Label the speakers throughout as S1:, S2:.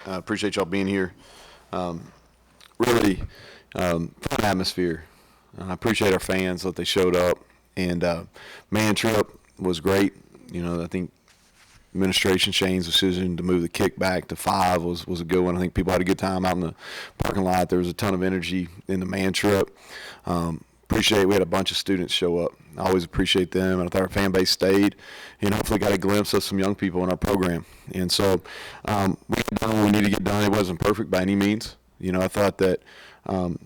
S1: Appreciate y'all being here. Really fun atmosphere. I appreciate our fans that they showed up. And man trip was great. I think administration Shane's decision to move the kick back to 5 was a good one. I think people had a good time out in the parking lot. There was a ton of energy in the man trip. We had a bunch of students show up. I always appreciate them, and I thought our fan base stayed and hopefully got a glimpse of some young people in our program. And so we got done what we needed to get done. It wasn't perfect by any means. I thought that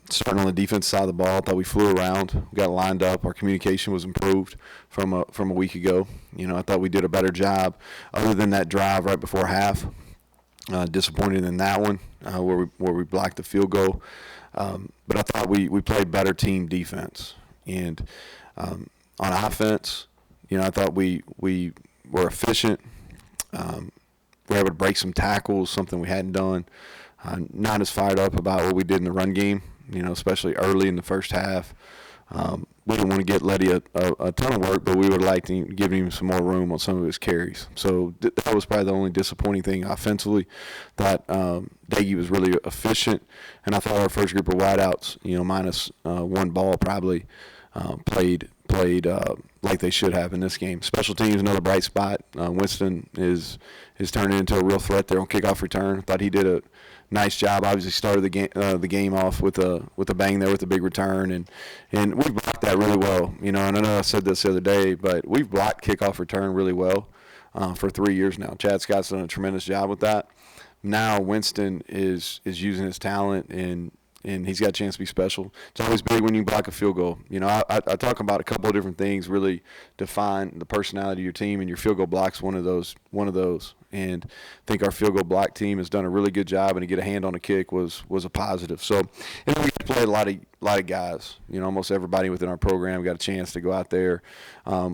S1: starting on the defense side of the ball, I thought we flew around, we got lined up, our communication was improved from a week ago. I thought we did a better job other than that drive right before half. Disappointed in that one where we blocked the field goal. But I thought we played better team defense. And on offense, I thought we were efficient. We were able to break some tackles, something we hadn't done. Not as fired up about what we did in the run game, especially early in the first half. We didn't want to get Letty a ton of work, but we would like to give him some more room on some of his carries. So that was probably the only disappointing thing offensively. Thought Daggy was really efficient, and I thought our first group of wideouts, minus one ball, probably played like they should have in this game. Special teams, another bright spot. Winston is turning into a real threat there on kickoff return. I thought he did a nice job. Obviously started the game off with a bang there with a big return, and we blocked that really well. And I know I said this the other day, but we've blocked kickoff return really well for 3 years now. Chad Scott's done a tremendous job with that. Now Winston is using his talent and he's got a chance to be special. It's always big when you block a field goal. I talk about a couple of different things really define the personality of your team, and your field goal block's one of those. And I think our field goal block team has done a really good job, and to get a hand on a kick was a positive. So, and we played a lot of guys. Almost everybody within our program got a chance to go out there,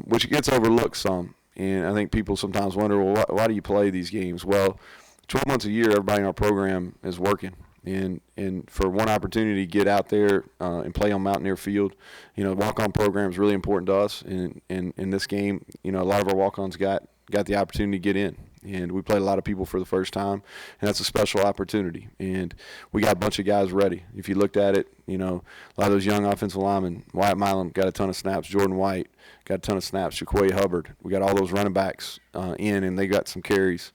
S1: which gets overlooked some. And I think people sometimes wonder, well, why do you play these games? Well, 12 months a year, everybody in our program is working. And for one opportunity to get out there and play on Mountaineer Field, the walk-on program is really important to us. And in this game, a lot of our walk-ons got the opportunity to get in. And we played a lot of people for the first time, and that's a special opportunity. And we got a bunch of guys ready. If you looked at it, a lot of those young offensive linemen, Wyatt Milam got a ton of snaps, Jordan White got a ton of snaps, Jaquay Hubbard. We got all those running backs in, and they got some carries.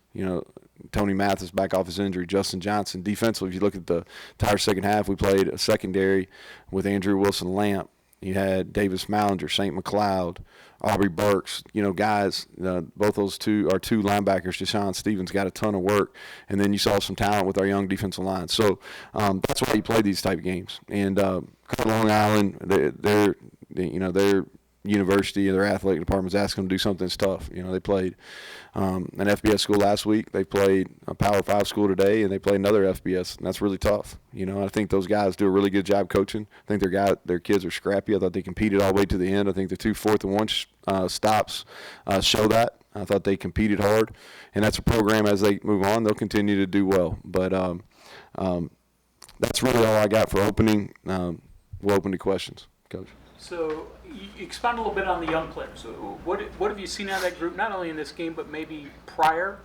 S1: Tony Mathis back off his injury, Justin Johnson. Defensively, if you look at the entire second half, we played a secondary with Andrew Wilson-Lamp. You had Davis Mallinger, St. McLeod, Aubrey Burks, guys, both those our two linebackers, Deshaun Stevens, got a ton of work. And then you saw some talent with our young defensive line. So that's why you play these type of games. And Long Island, they're university, their athletic department's asking them to do something that's tough. They played an FBS school last week. They played a Power 5 school today, and they played another FBS, and that's really tough. I think those guys do a really good job coaching. I think their kids are scrappy. I thought they competed all the way to the end. I think the 2 4th and 1 stops show that. I thought they competed hard, and that's a program as they move on, they'll continue to do well. But that's really all I got for opening. We'll open to questions, Coach.
S2: So you expound a little bit on the young players. So what have you seen out of that group, not only in this game but maybe prior,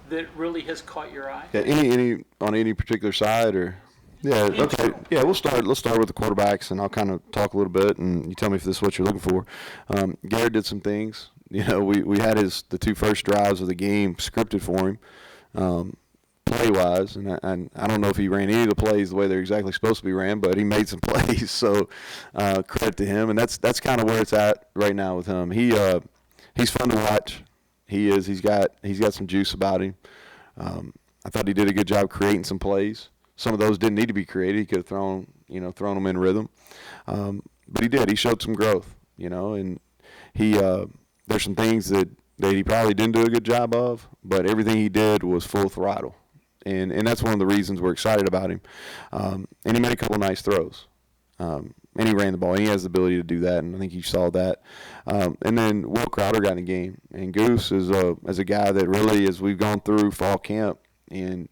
S2: that really has caught your eye?
S1: Yeah, any on any particular side or? Yeah, okay. Yeah, let's start with the quarterbacks, and I'll kind of talk a little bit, and you tell me if this is what you're looking for. Garrett did some things. We had the 2 first drives of the game scripted for him. Play-wise, and I don't know if he ran any of the plays the way they're exactly supposed to be ran, but he made some plays, so credit to him. And that's kind of where it's at right now with him. He's fun to watch. He's got some juice about him. I thought he did a good job creating some plays. Some of those didn't need to be created. He could have thrown them in rhythm, but he did. He showed some growth, and there's some things that he probably didn't do a good job of, but everything he did was full throttle. And that's one of the reasons we're excited about him. And he made a couple of nice throws. And he ran the ball. And he has the ability to do that, and I think you saw that. And then Will Crowder got in the game. And Goose is a guy that really, as we've gone through fall camp, and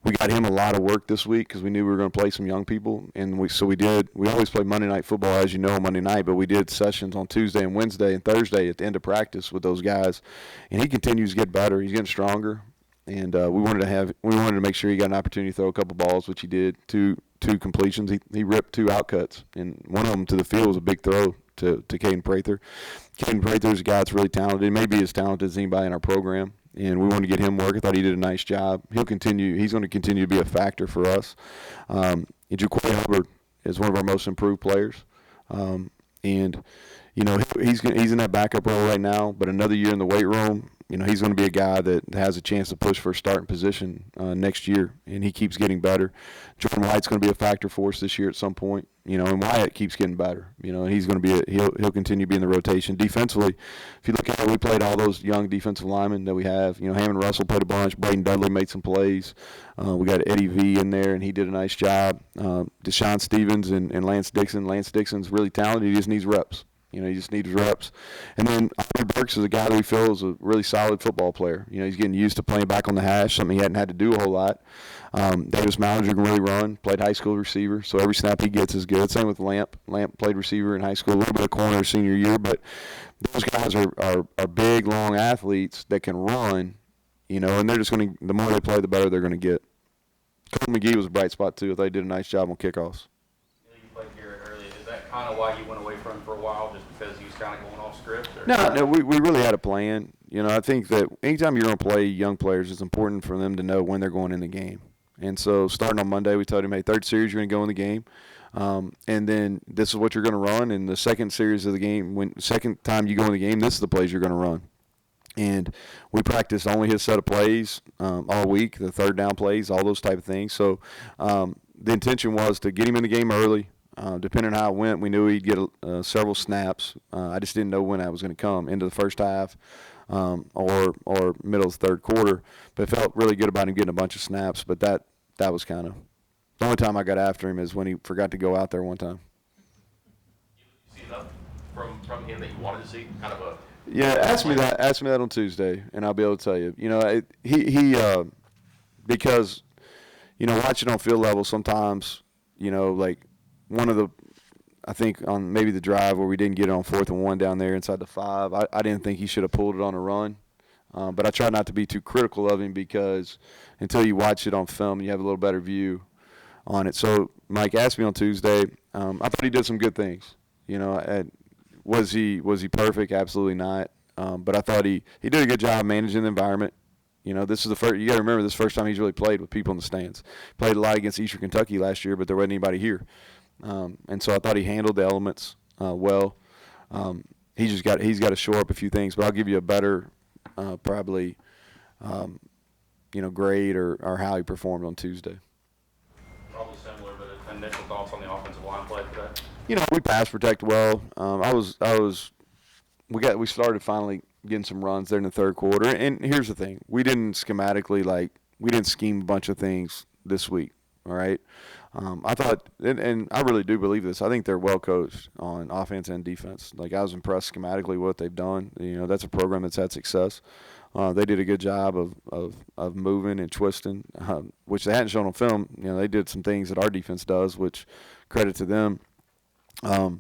S1: we got him a lot of work this week because we knew we were going to play some young people. And we did. We always play Monday night football, as you know, Monday night, but we did sessions on Tuesday and Wednesday and Thursday at the end of practice with those guys. And he continues to get better. He's getting stronger. and we wanted to make sure he got an opportunity to throw a couple balls, which he did. Two completions. He ripped 2 outcuts, and one of them to the field was a big throw to Caden Prather. Caden Prather is a guy that's really talented, maybe as talented as anybody in our program, and we wanted to get him work. I thought he did a nice job. He's going to continue to be a factor for us. And Jaquay Hubbard is one of our most improved players, and he's in that backup role right now. But another year in the weight room, he's going to be a guy that has a chance to push for a starting position next year, and he keeps getting better. Jordan White's going to be a factor for us this year at some point, and Wyatt keeps getting better. He's going to be he'll continue to be in the rotation. Defensively, if you look at it, we played all those young defensive linemen that we have. Hammond Russell played a bunch. Braden Dudley made some plays. We got Eddie V in there, and he did a nice job. Deshaun Stevens and Lance Dixon. Lance Dixon's really talented. He just needs reps. He just needs reps. And then Aubrey Burks is a guy that we feel is a really solid football player. He's getting used to playing back on the hash, something he hadn't had to do a whole lot. Davis Malinger can really run, played high school receiver, so every snap he gets is good. Same with Lamp. Lamp played receiver in high school, a little bit of corner senior year, but those guys are big, long athletes that can run, and they're just going to – the more they play, the better they're going to get. Cole McGee was a bright spot too. I thought he did a nice job on kickoffs.
S3: Kind of why you went away from him for a while, just because he was kind of going off script? Or?
S1: No, we really had a plan. I think that anytime you're going to play young players, it's important for them to know when they're going in the game. And so starting on Monday, we told him, hey, third series, you're going to go in the game. And then this is what you're going to run. And the second series of the game, second time you go in the game, this is the plays you're going to run. And we practiced only his set of plays all week, the third down plays, all those type of things. So the intention was to get him in the game early. Depending on how it went, we knew he'd get several snaps. I just didn't know when that was going to come, into the first half or middle of the third quarter. But it felt really good about him getting a bunch of snaps. But that was kind of – the only time I got after him is when he forgot to go out there one time.
S3: You see enough from him that you wanted to see? Kind of a –
S1: Yeah, ask me that on Tuesday, and I'll be able to tell you. He because, watching on field level sometimes, like – one of the, I think on maybe the drive where we didn't get it on 4th and 1 down there inside the 5, I didn't think he should have pulled it on a run. But I try not to be too critical of him because until you watch it on film, you have a little better view on it. So Mike asked me on Tuesday. I thought he did some good things. Was he perfect? Absolutely not. But I thought he did a good job managing the environment. This is the first. You got to remember this first time he's really played with people in the stands. Played a lot against Eastern Kentucky last year, but there wasn't anybody here. And so I thought he handled the elements well. He's got to shore up a few things, but I'll give you a better probably grade or how he performed on Tuesday.
S3: Probably similar, but initial thoughts on the offensive line play today.
S1: We pass protect well. We started finally getting some runs there in the third quarter. And here's the thing: we didn't scheme a bunch of things this week. All right. I thought, and I really do believe this, I think they're well coached on offense and defense. Like, I was impressed schematically what they've done. That's a program that's had success. They did a good job of moving and twisting, which they hadn't shown on film. They did some things that our defense does, which credit to them. But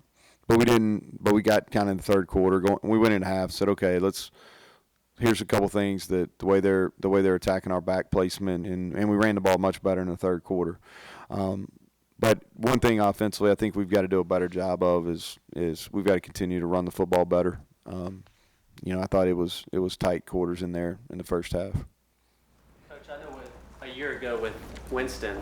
S1: we got kind of in the third quarter going. We went into half, said, okay, here's a couple things that the way they're attacking our back placement, and we ran the ball much better in the third quarter. But one thing offensively I think we've got to do a better job of is we've got to continue to run the football better. I thought it was tight quarters in there in the first half.
S4: Coach, I know a year ago with Winston,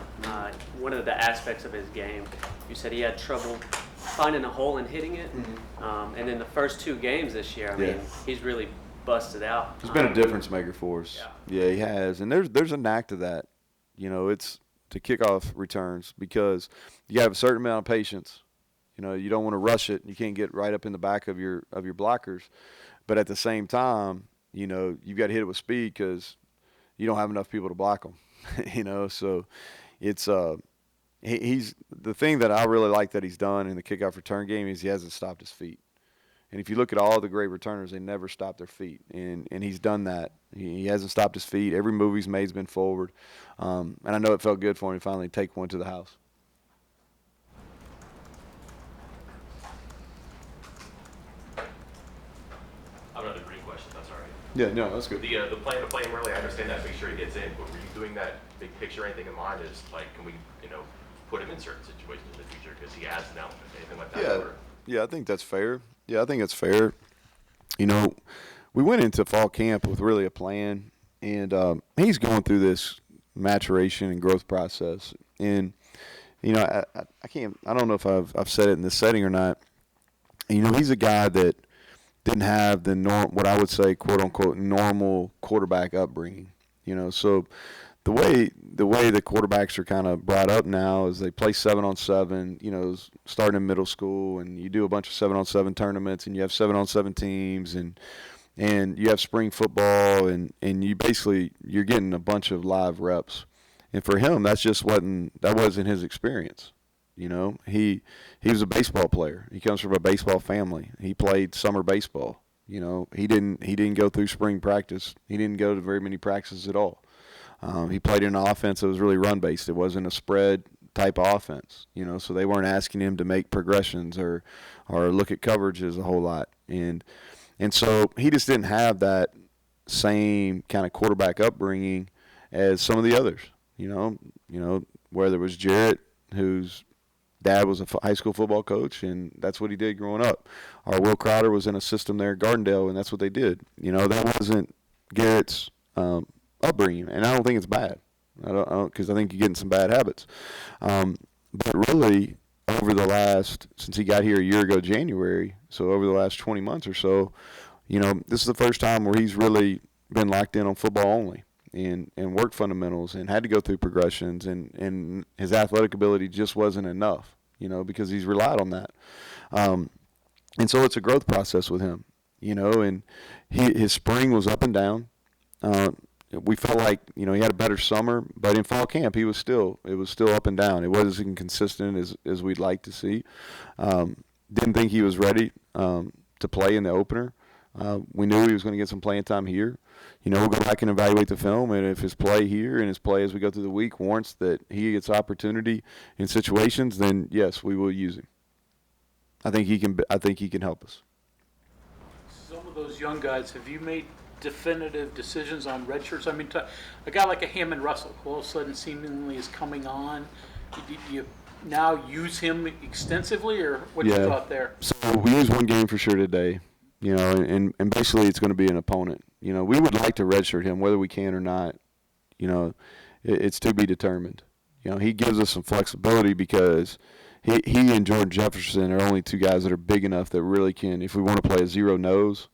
S4: one of the aspects of his game, you said he had trouble finding a hole and hitting it. Mm-hmm. And in the first 2 games this year, I mean, he's really busted out.
S1: He's been a difference maker for us. Yeah, he has. And there's a knack to that. It's to kickoff returns because you have a certain amount of patience. You don't want to rush it. You can't get right up in the back of your blockers. But at the same time, you've got to hit it with speed because you don't have enough people to block them. So it's he's the thing that I really like that he's done in the kickoff return game is he hasn't stopped his feet. And if you look at all the great returners, they never stop their feet. And he's done that. He hasn't stopped his feet. Every move he's made has been forward. And I know it felt good for him to finally take one to the house.
S3: I've got a great question. That's all right.
S1: Yeah, no, that's good.
S3: The plan to play him early, I understand that, make sure he gets in, but were you doing that big picture, anything in mind is like, can we, put him in certain situations in the future because he has now, anything like that?
S1: Yeah, yeah, I think that's fair. Yeah, I think it's fair. We went into fall camp with really a plan, and he's going through this maturation and growth process. And I don't know if I've said it in this setting or not. He's a guy that didn't have what I would say, quote unquote, normal quarterback upbringing. So the way the quarterbacks are kind of brought up now is they play 7-on-7, starting in middle school, and you do a bunch of 7-on-7 tournaments, and you have 7-on-7 teams, and you have spring football, and you're getting a bunch of live reps. And for him, that wasn't his experience. He was a baseball player. He comes from a baseball family. He played summer baseball. He didn't go through spring practice. He didn't go to very many practices at all. He played in an offense that was really run-based. It wasn't a spread type of offense, so they weren't asking him to make progressions or look at coverages a whole lot. And so he just didn't have that same kind of quarterback upbringing as some of the others, whether it was Jarrett, whose dad was a high school football coach, and that's what he did growing up. Or Will Crowder was in a system there at Gardendale, and that's what they did. That wasn't Garrett's upbringing, and I don't think it's bad. Because I think you're getting some bad habits. But really, since he got here a year ago, January, so over the last 20 months or so, this is the first time where he's really been locked in on football only and worked fundamentals and had to go through progressions, and his athletic ability just wasn't enough, because he's relied on that. And so it's a growth process with him, and his spring was up and down. We felt like, he had a better summer, but in fall camp, it was still up and down. It wasn't consistent as we'd like to see. Didn't think he was ready to play in the opener. We knew he was going to get some playing time here. We'll go back and evaluate the film, and if his play here and his play as we go through the week warrants that he gets opportunity in situations, then yes, we will use him. I think he can help us.
S2: Some of those young guys, have you made definitive decisions on red shirts? I mean, a guy like a Hammond Russell, who all of a sudden seemingly is coming on. Do you now use him extensively, or what do you thought there?
S1: So we use one game for sure today, and basically it's going to be an opponent. We would like to redshirt him, whether we can or not. It's to be determined. He gives us some flexibility because he and Jordan Jefferson are only two guys that are big enough that really can, if we want to play a zero nose,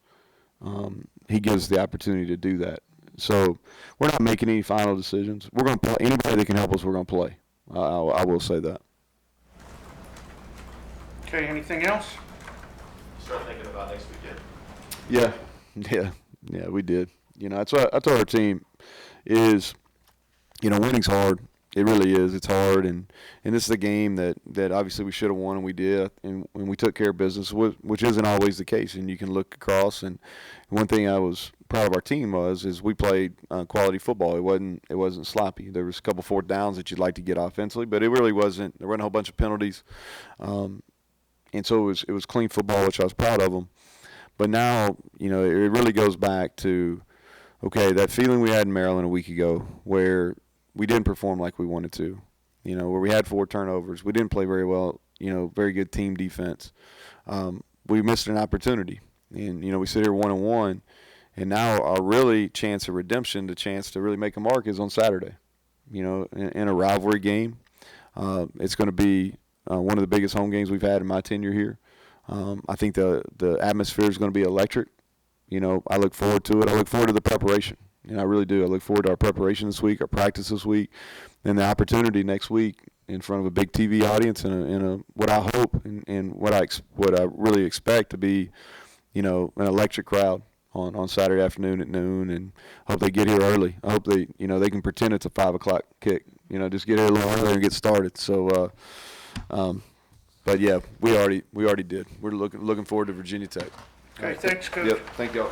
S1: he gives the opportunity to do that. So we're not making any final decisions. We're going to play anybody that can help us. We're going to play. I will say that.
S2: Okay. Anything else?
S3: Start thinking about next weekend.
S1: Yeah, we did. That's what I told our team is, winning's hard. It really is. It's hard, and this is a game that obviously we should have won, and we did, and we took care of business, which isn't always the case. And you can look across, and one thing I was proud of our team is we played quality football. It wasn't sloppy. There was a couple fourth downs that you'd like to get offensively, but it really wasn't. There weren't a whole bunch of penalties, and so it was clean football, which I was proud of them. But now, it really goes back to, okay, that feeling we had in Maryland a week ago where we didn't perform like we wanted to, where we had 4 turnovers. We didn't play very well, very good team defense. We missed an opportunity. And, we sit here 1-1, and now our really chance of redemption, the chance to really make a mark is on Saturday, in a rivalry game. It's going to be one of the biggest home games we've had in my tenure here. I think the atmosphere is going to be electric. I look forward to it. I look forward to the preparation. I really do. I look forward to our preparation this week, our practice this week, and the opportunity next week in front of a big TV audience and what I hope and what I really expect to be, an electric crowd on Saturday afternoon at noon, and hope they get here early. I hope they can pretend it's a 5:00 kick. Just get here a little earlier and get started. So, but yeah, we already did. We're looking forward to Virginia Tech.
S2: Okay, thanks, Coach.
S1: Yep, thank y'all.